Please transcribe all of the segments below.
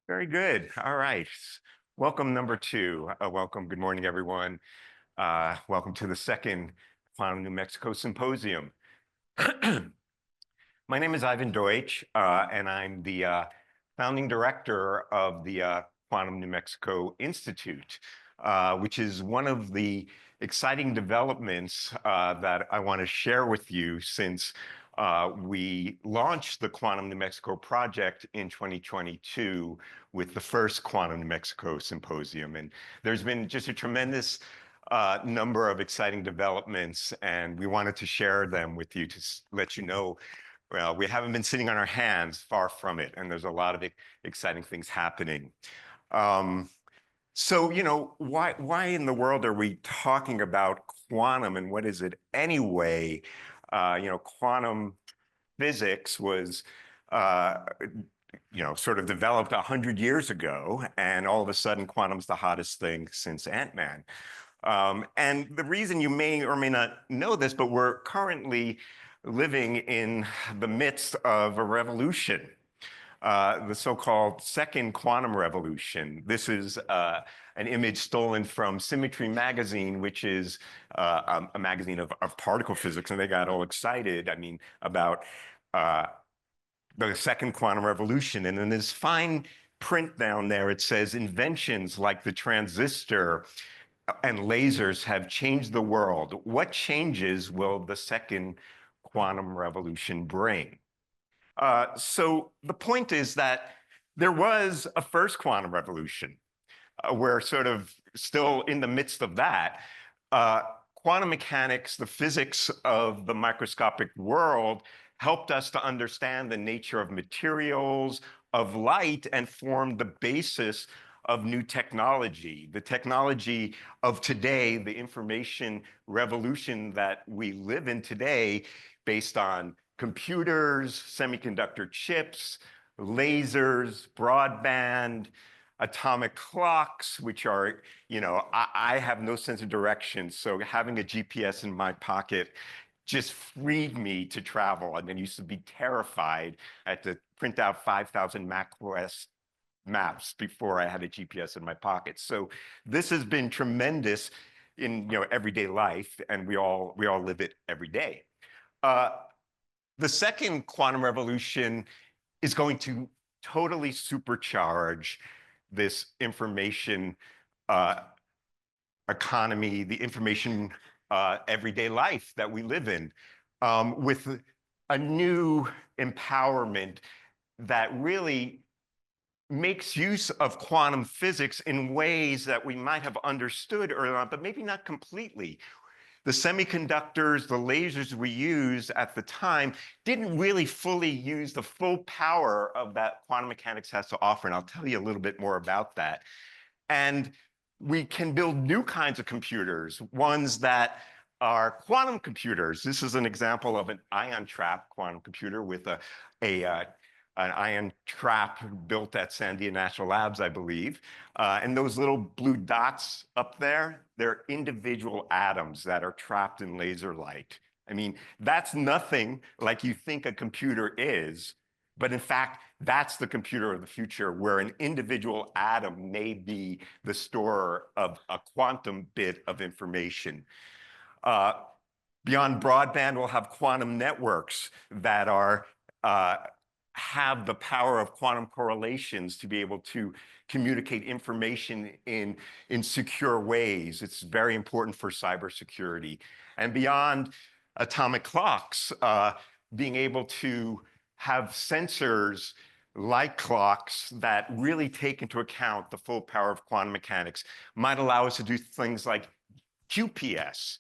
Very good. All right. Welcome, number two. Welcome. Good morning, everyone. Welcome to the second Quantum New Mexico Symposium. My name is Ivan Deutsch, and I'm the founding director of the Quantum New Mexico Institute, which is one of the exciting developments that I want to share with you since we launched the Quantum New Mexico project in 2022 with the first Quantum New Mexico Symposium. And there's been just a tremendous number of exciting developments, and we wanted to share them with you to let you know, well, we haven't been sitting on our hands, far from it, and there's a lot of exciting things happening. Um, why in the world are we talking about quantum, and what is it anyway? Quantum physics was, uh, sort of developed 100 years ago, and all of a sudden, quantum's the hottest thing since Ant-Man. And the reason you may or may not know this, but we're currently living in the midst of a revolution, the so-called second quantum revolution. This is an image stolen from Symmetry magazine, which is a magazine of particle physics, and they got all excited, about uh, the second quantum revolution. And in this fine print down there, it says inventions like the transistor and lasers have changed the world. What changes will the second quantum revolution bring? So the point is that there was a first quantum revolution. We're sort of still in the midst of that. Uh, Quantum mechanics, the physics of the microscopic world, helped us to understand the nature of materials, of light, and formed the basis of new technology. The technology of today, the information revolution that we live in today, based on computers, semiconductor chips, lasers, broadband, atomic clocks, which are, I have no sense of direction. So having a GPS in my pocket just freed me to travel. And then used to be terrified. I had to print out 5,000 MapQuest maps before I had a GPS in my pocket. So this has been tremendous in everyday life, and we all live it every day. Uh, the second quantum revolution is going to totally supercharge this information economy, the information everyday life that we live in, with a new empowerment that really makes use of quantum physics in ways that we might have understood earlier on, but maybe not completely. The semiconductors, the lasers we used at the time didn't really fully use the full power of that quantum mechanics has to offer, and I'll tell you a little bit more about that. And we can build new kinds of computers, ones that are quantum computers. This is an example of an ion trap quantum computer with an ion trap built at Sandia National Labs, I believe. And those little blue dots up there, they're individual atoms that are trapped in laser light. I mean, that's nothing like you think a computer is, but in fact, that's the computer of the future, where an individual atom may be the storer of a quantum bit of information. Uh, Beyond broadband, we'll have quantum networks that have the power of quantum correlations to be able to communicate information in secure ways. It's very important for cybersecurity. And beyond atomic clocks, being able to have sensors like clocks that really take into account the full power of quantum mechanics might allow us to do things like QPS,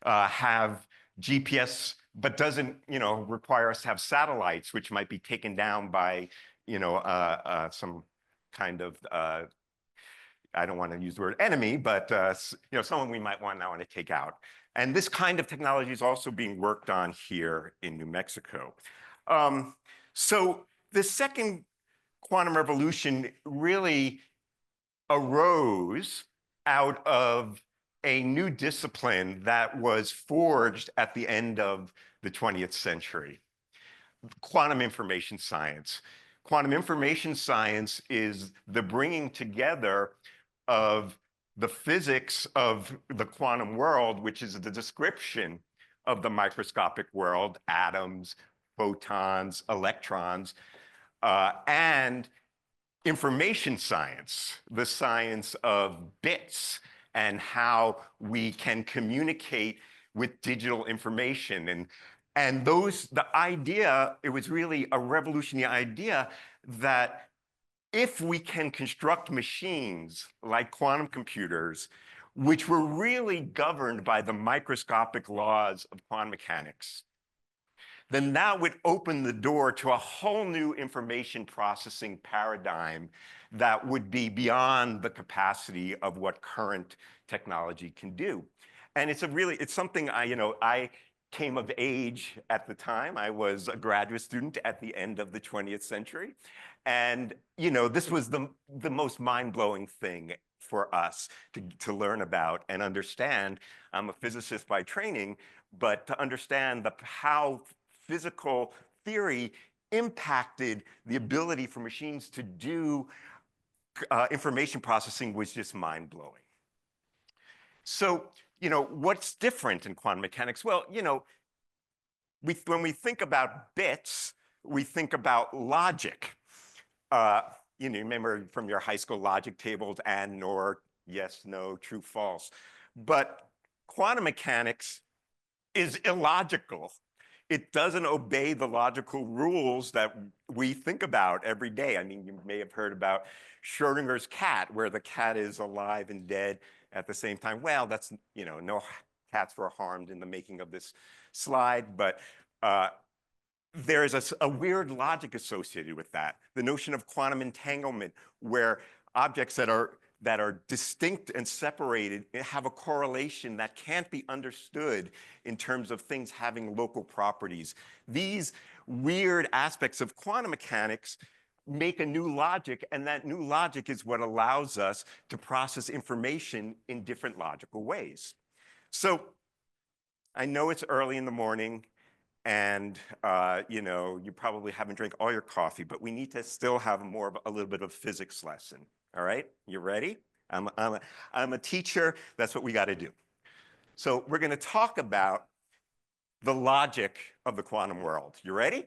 have GPS, but doesn't, require us to have satellites, which might be taken down by, some kind of, I don't want to use the word enemy, but, someone we might now want to take out. And this kind of technology is also being worked on here in New Mexico. So the second quantum revolution really arose out of a new discipline that was forged at the end of the 20th century, quantum information science. Quantum information science is the bringing together of the physics of the quantum world, which is the description of the microscopic world, atoms, photons, electrons, and information science, the science of bits and how we can communicate with digital information. And the idea, it was really a revolutionary idea that if we can construct machines like quantum computers, which were really governed by the microscopic laws of quantum mechanics, then that would open the door to a whole new information processing paradigm that would be beyond the capacity of what current technology can do. And it's something I came of age at the time. I was a graduate student at the end of the 20th century. And, this was the most mind-blowing thing for us to learn about and understand. I'm a physicist by training, but to understand how physical theory impacted the ability for machines to do information processing was just mind-blowing. So, what's different in quantum mechanics? Well, when we think about bits, we think about logic. You remember from your high school logic tables, and, nor, yes, no, true, false. But quantum mechanics is illogical. It doesn't obey the logical rules that we think about every day. I mean, you may have heard about Schrodinger's cat, where the cat is alive and dead at the same time. Well, that's, no cats were harmed in the making of this slide, but there is a weird logic associated with that. The notion of quantum entanglement, where objects that are distinct and separated have a correlation that can't be understood in terms of things having local properties. These weird aspects of quantum mechanics make a new logic, and that new logic is what allows us to process information in different logical ways. So I know it's early in the morning, and you probably haven't drank all your coffee, but we need to still have a little bit of physics lesson. All right, you ready? I'm a teacher. That's what we got to do. So we're going to talk about the logic of the quantum world. You ready?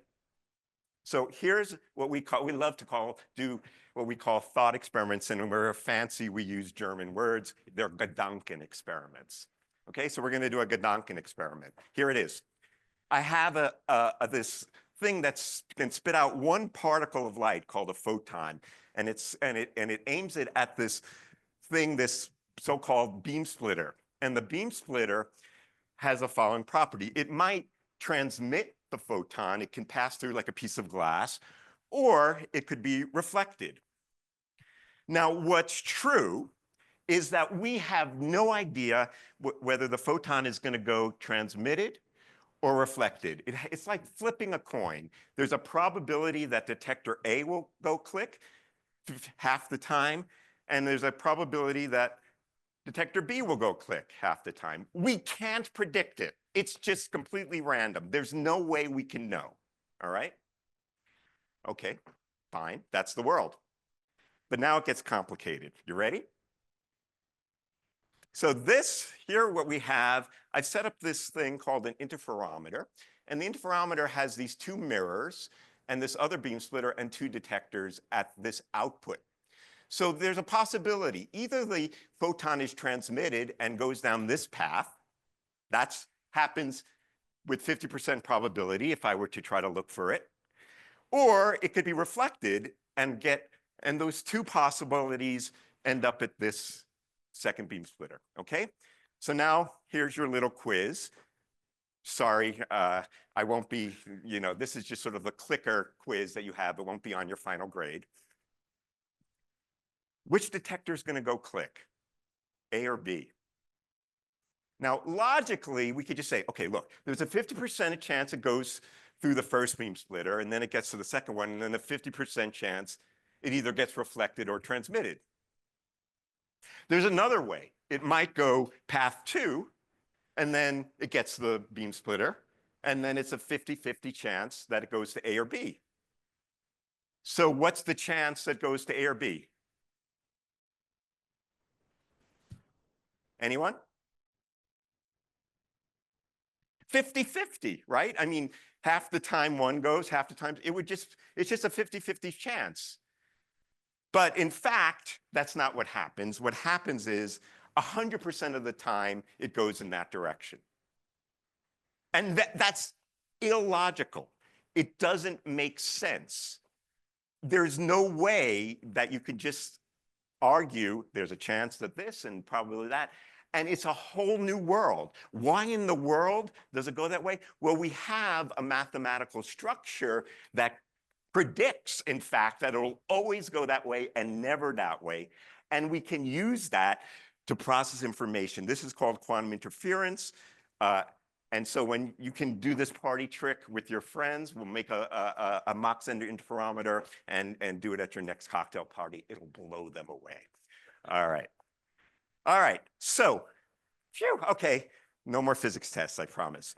So here's what we love to do what we call thought experiments, and when we're fancy, we use German words. They're Gedanken experiments. Okay, so we're going to do a Gedanken experiment. Here it is. I have this thing that can spit out one particle of light called a photon, and it aims it at this thing, this so-called beam splitter. And the beam splitter has a following property. It might transmit the photon. It can pass through like a piece of glass, or it could be reflected. Now, what's true is that we have no idea whether the photon is going to go transmitted or reflected. It's like flipping a coin. There's a probability that detector A will go click half the time, and there's a probability that detector B will go click half the time. We can't predict it. It's just completely random. There's no way we can know. All right? Okay, fine. That's the world. But now it gets complicated. You ready? So here what we have, I've set up this thing called an interferometer. And the interferometer has these two mirrors and this other beam splitter and two detectors at this output. So there's a possibility. Either the photon is transmitted and goes down this path. That happens with 50% probability if I were to try to look for it. Or it could be reflected and those two possibilities end up at this second beam splitter, okay? So now here's your little quiz. Sorry, I won't be, this is just sort of the clicker quiz that you have. It won't be on your final grade. Which detector is going to go click, A or B? Now, logically, we could just say, okay, look, there's a 50% chance it goes through the first beam splitter, and then it gets to the second one, and then a 50% chance it either gets reflected or transmitted. There's another way. It might go path 2, and then it gets to the beam splitter, and then it's a 50-50 chance that it goes to A or B. So what's the chance that goes to A or B? Anyone? 50-50, right? I mean, half the time one goes, half the time it's just a 50-50 chance. But in fact, that's not what happens. What happens is 100% of the time it goes in that direction. And that's illogical. It doesn't make sense. There's no way that you could just argue there's a chance that this and probably that. And it's a whole new world. Why in the world does it go that way? Well, we have a mathematical structure that predicts, in fact, that it'll always go that way and never that way. And we can use that to process information. This is called quantum interference. And so when you can do this party trick with your friends, we'll make a Mach-Zehnder interferometer and do it at your next cocktail party. It'll blow them away. All right. All right. So, phew, okay. No more physics tests, I promise.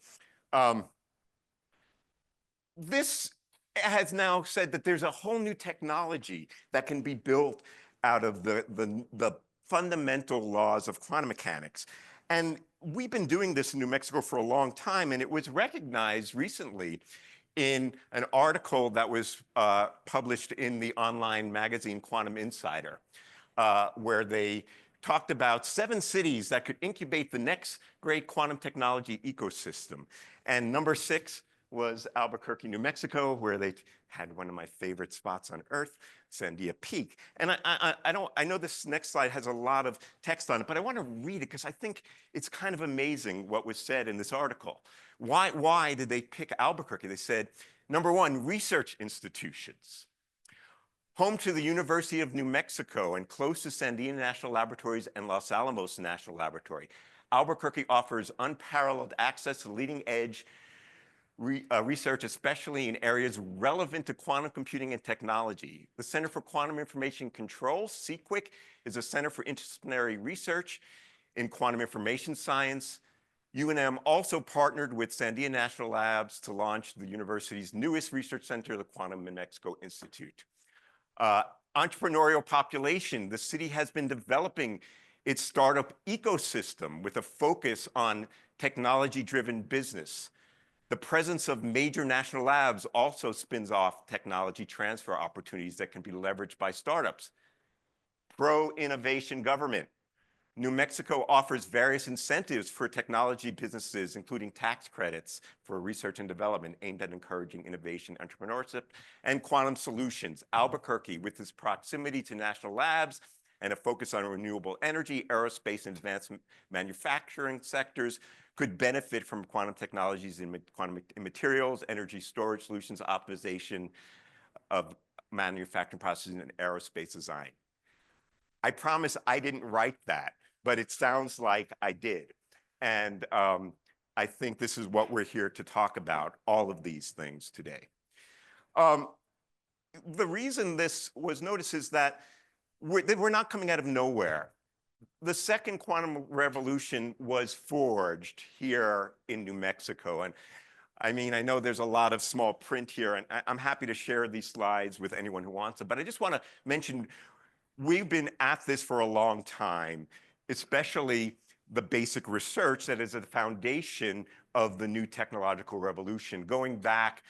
This has now said that there's a whole new technology that can be built out of the fundamental laws of quantum mechanics. And we've been doing this in New Mexico for a long time, and it was recognized recently in an article that was published in the online magazine Quantum Insider, where they talked about 7 cities that could incubate the next great quantum technology ecosystem. And number 6 was Albuquerque, New Mexico, where they had one of my favorite spots on Earth, Sandia Peak. And I know this next slide has a lot of text on it, but I want to read it because I think it's kind of amazing what was said in this article. Why did they pick Albuquerque? They said, number 1, research institutions. Home to the University of New Mexico and close to Sandia National Laboratories and Los Alamos National Laboratory, Albuquerque offers unparalleled access to leading edge research, especially in areas relevant to quantum computing and technology. The Center for Quantum Information Control, CQUIC, is a center for interdisciplinary research in quantum information science. UNM also partnered with Sandia National Labs to launch the university's newest research center, the Quantum New Mexico Institute. Entrepreneurial population, the city has been developing its startup ecosystem with a focus on technology-driven business. The presence of major national labs also spins off technology transfer opportunities that can be leveraged by startups. Pro-innovation government. New Mexico offers various incentives for technology businesses, including tax credits for research and development aimed at encouraging innovation, entrepreneurship, and quantum solutions. Albuquerque, with its proximity to national labs and a focus on renewable energy, aerospace, and advanced manufacturing sectors, could benefit from quantum technologies in quantum materials, energy storage solutions, optimization of manufacturing processes, and aerospace design. I promise I didn't write that, but it sounds like I did. And I think this is what we're here to talk about, all of these things today. The reason this was noticed is that we're not coming out of nowhere. The second quantum revolution was forged here in New Mexico. And I mean, I know there's a lot of small print here, and I'm happy to share these slides with anyone who wants it. But I just want to mention, we've been at this for a long time, especially the basic research that is at the foundation of the new technological revolution. Going back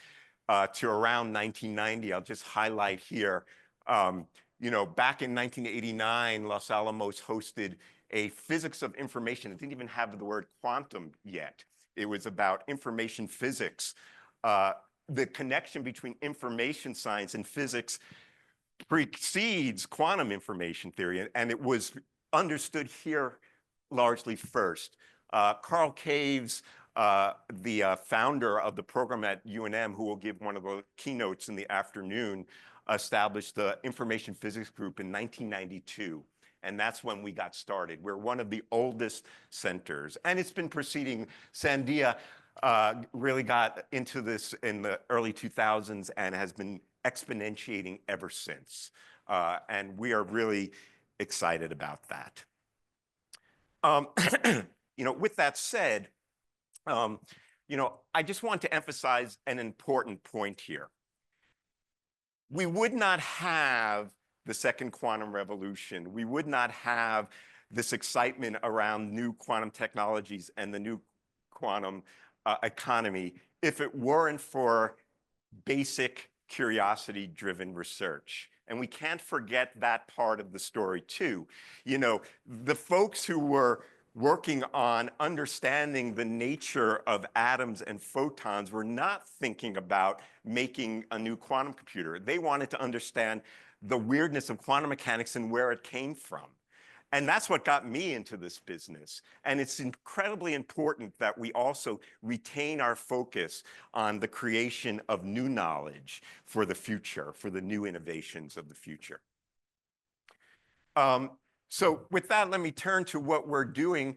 to around 1990, I'll just highlight here, back in 1989, Los Alamos hosted a physics of information. It didn't even have the word quantum yet. It was about information physics. The connection between information science and physics precedes quantum information theory, and it was understood here largely first. Carl Caves, the founder of the program at UNM, who will give one of the keynotes in the afternoon, established the Information Physics Group in 1992. And that's when we got started. We're one of the oldest centers. And it's been proceeding. Sandia really got into this in the early 2000s and has been exponentiating ever since. And we are really excited about that. With that said, I just want to emphasize an important point here. we would not have the second quantum revolution. We would not have this excitement around new quantum technologies and the new quantum economy if it weren't for basic curiosity-driven research. And we can't forget that part of the story too. You know, the folks who were working on understanding the nature of atoms and photons were not thinking about making a new quantum computer. They wanted to understand the weirdness of quantum mechanics and where it came from. And that's what got me into this business. And it's incredibly important that we also retain our focus on the creation of new knowledge for the future, for the new innovations of the future. So with that, let me turn to what we're doing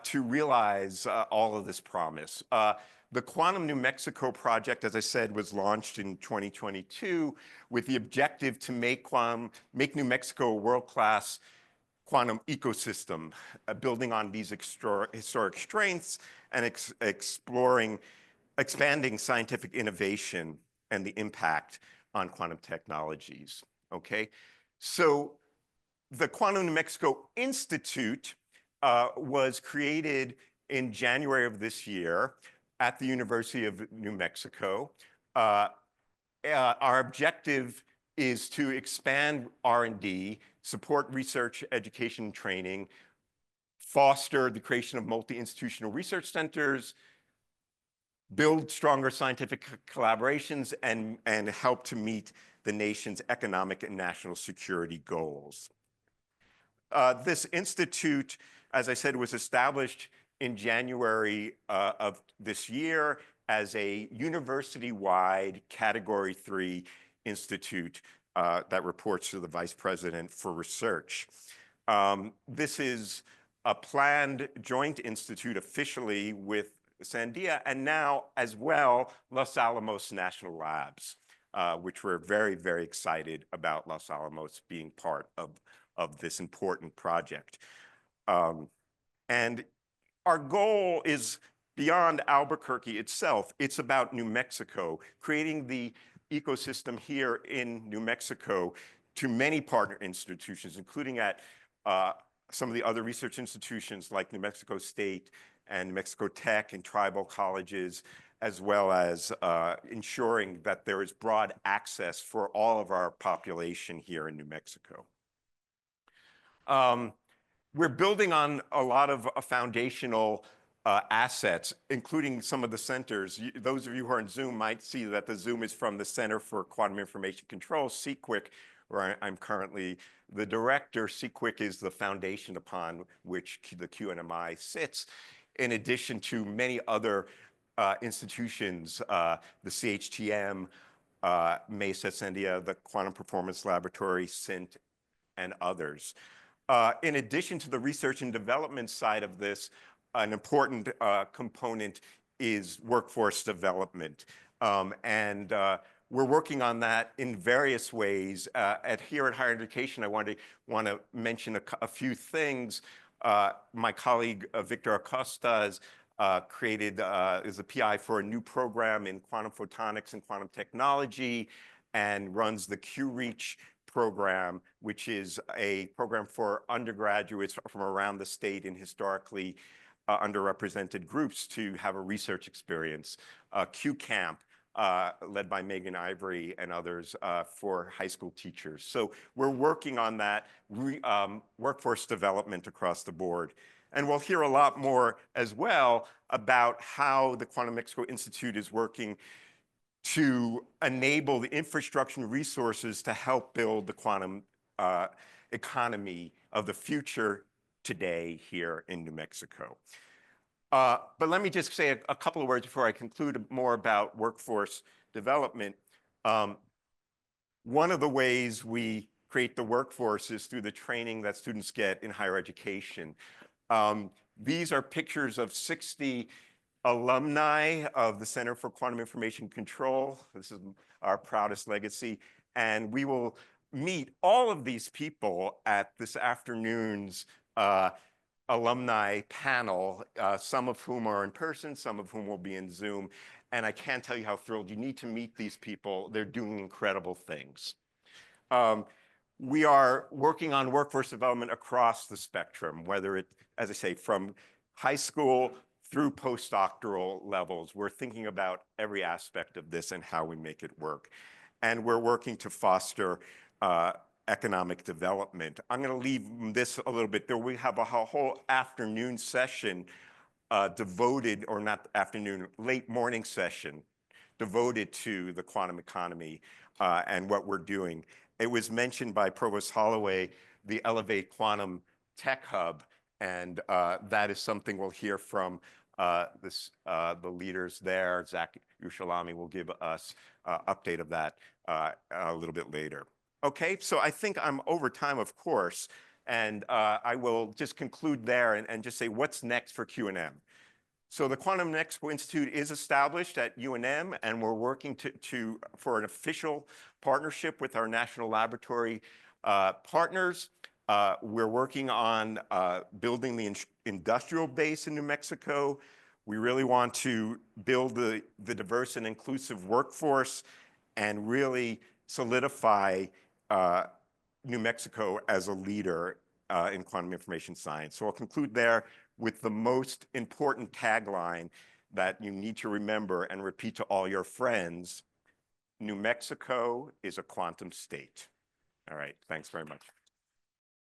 to realize all of this promise. The Quantum New Mexico project, as I said, was launched in 2022 with the objective to make New Mexico a world-class quantum ecosystem, building on these historic strengths and expanding scientific innovation and the impact on quantum technologies, okay? So the Quantum New Mexico Institute was created in January of this year at the University of New Mexico. Our objective is to expand R&D, support research, education, and training, foster the creation of multi-institutional research centers, build stronger scientific collaborations, and help to meet the nation's economic and national security goals. This institute, as I said, was established in January of this year as a university-wide Category 3 institute that reports to the Vice President for Research. This is a planned joint institute officially with Sandia and now as well Los Alamos National Labs, which we're very, very excited about Los Alamos being part of this important project. And our goal is beyond Albuquerque itself. It's about New Mexico, creating the ecosystem here in New Mexico to many partner institutions, including at some of the other research institutions like New Mexico State and New Mexico Tech and tribal colleges, as well as ensuring that there is broad access for all of our population here in New Mexico. We're building on a lot of foundational assets, including some of the centers. Those of you who are in Zoom might see that the Zoom is from the Center for Quantum Information Control, CQUIC, where I'm currently the director. CQUIC is the foundation upon which the QNMI sits, in addition to many other institutions, the CHTM, Mesa Sandia, the Quantum Performance Laboratory, CINT, and others. In addition to the research and development side of this, an important component is workforce development. We're working on that in various ways. Here at Higher Education, I want to mention a few things. My colleague, Victor Acosta, is a PI for a new program in quantum photonics and quantum technology and runs the Q-Reach program, which is a program for undergraduates from around the state in historically underrepresented groups to have a research experience. Q-Camp, led by Megan Ivory and others, for high school teachers. So we're working on that workforce development across the board. And we'll hear a lot more as well about how the Quantum Mexico Institute is working to enable the infrastructure and resources to help build the quantum economy of the future today here in New Mexico. But let me just say a couple of words before I conclude more about workforce development. One of the ways we create the workforce is through the training that students get in higher education. These are pictures of 60 alumni of the Center for Quantum Information Control. This is our proudest legacy. And we will meet all of these people at this afternoon's alumni panel, some of whom are in person, some of whom will be in Zoom. And I can't tell you how thrilled. You need to meet these people. They're doing incredible things. Um, we are working on workforce development across the spectrum, whether it, as I say, from high school through postdoctoral levels. We're thinking about every aspect of this and how we make it work. And we're working to foster economic development. I'm going to leave this a little bit there. We have a whole afternoon session devoted, or not afternoon, late morning session devoted to the quantum economy and what we're doing. It was mentioned by Provost Holloway, the Elevate Quantum Tech Hub, and that is something we'll hear from the leaders there. Zach Ushalami will give us an update of that a little bit later. Okay, so I think I'm over time, of course, and I will just conclude there and just say what's next for QNM. So the Quantum Expo Institute is established at UNM, and we're working for an official partnership with our national laboratory partners. We're working on building the industrial base in New Mexico. We really want to build the diverse and inclusive workforce and really solidify New Mexico as a leader in quantum information science. So I'll conclude there with the most important tagline that you need to remember and repeat to all your friends. New Mexico is a quantum state. All right, thanks very much.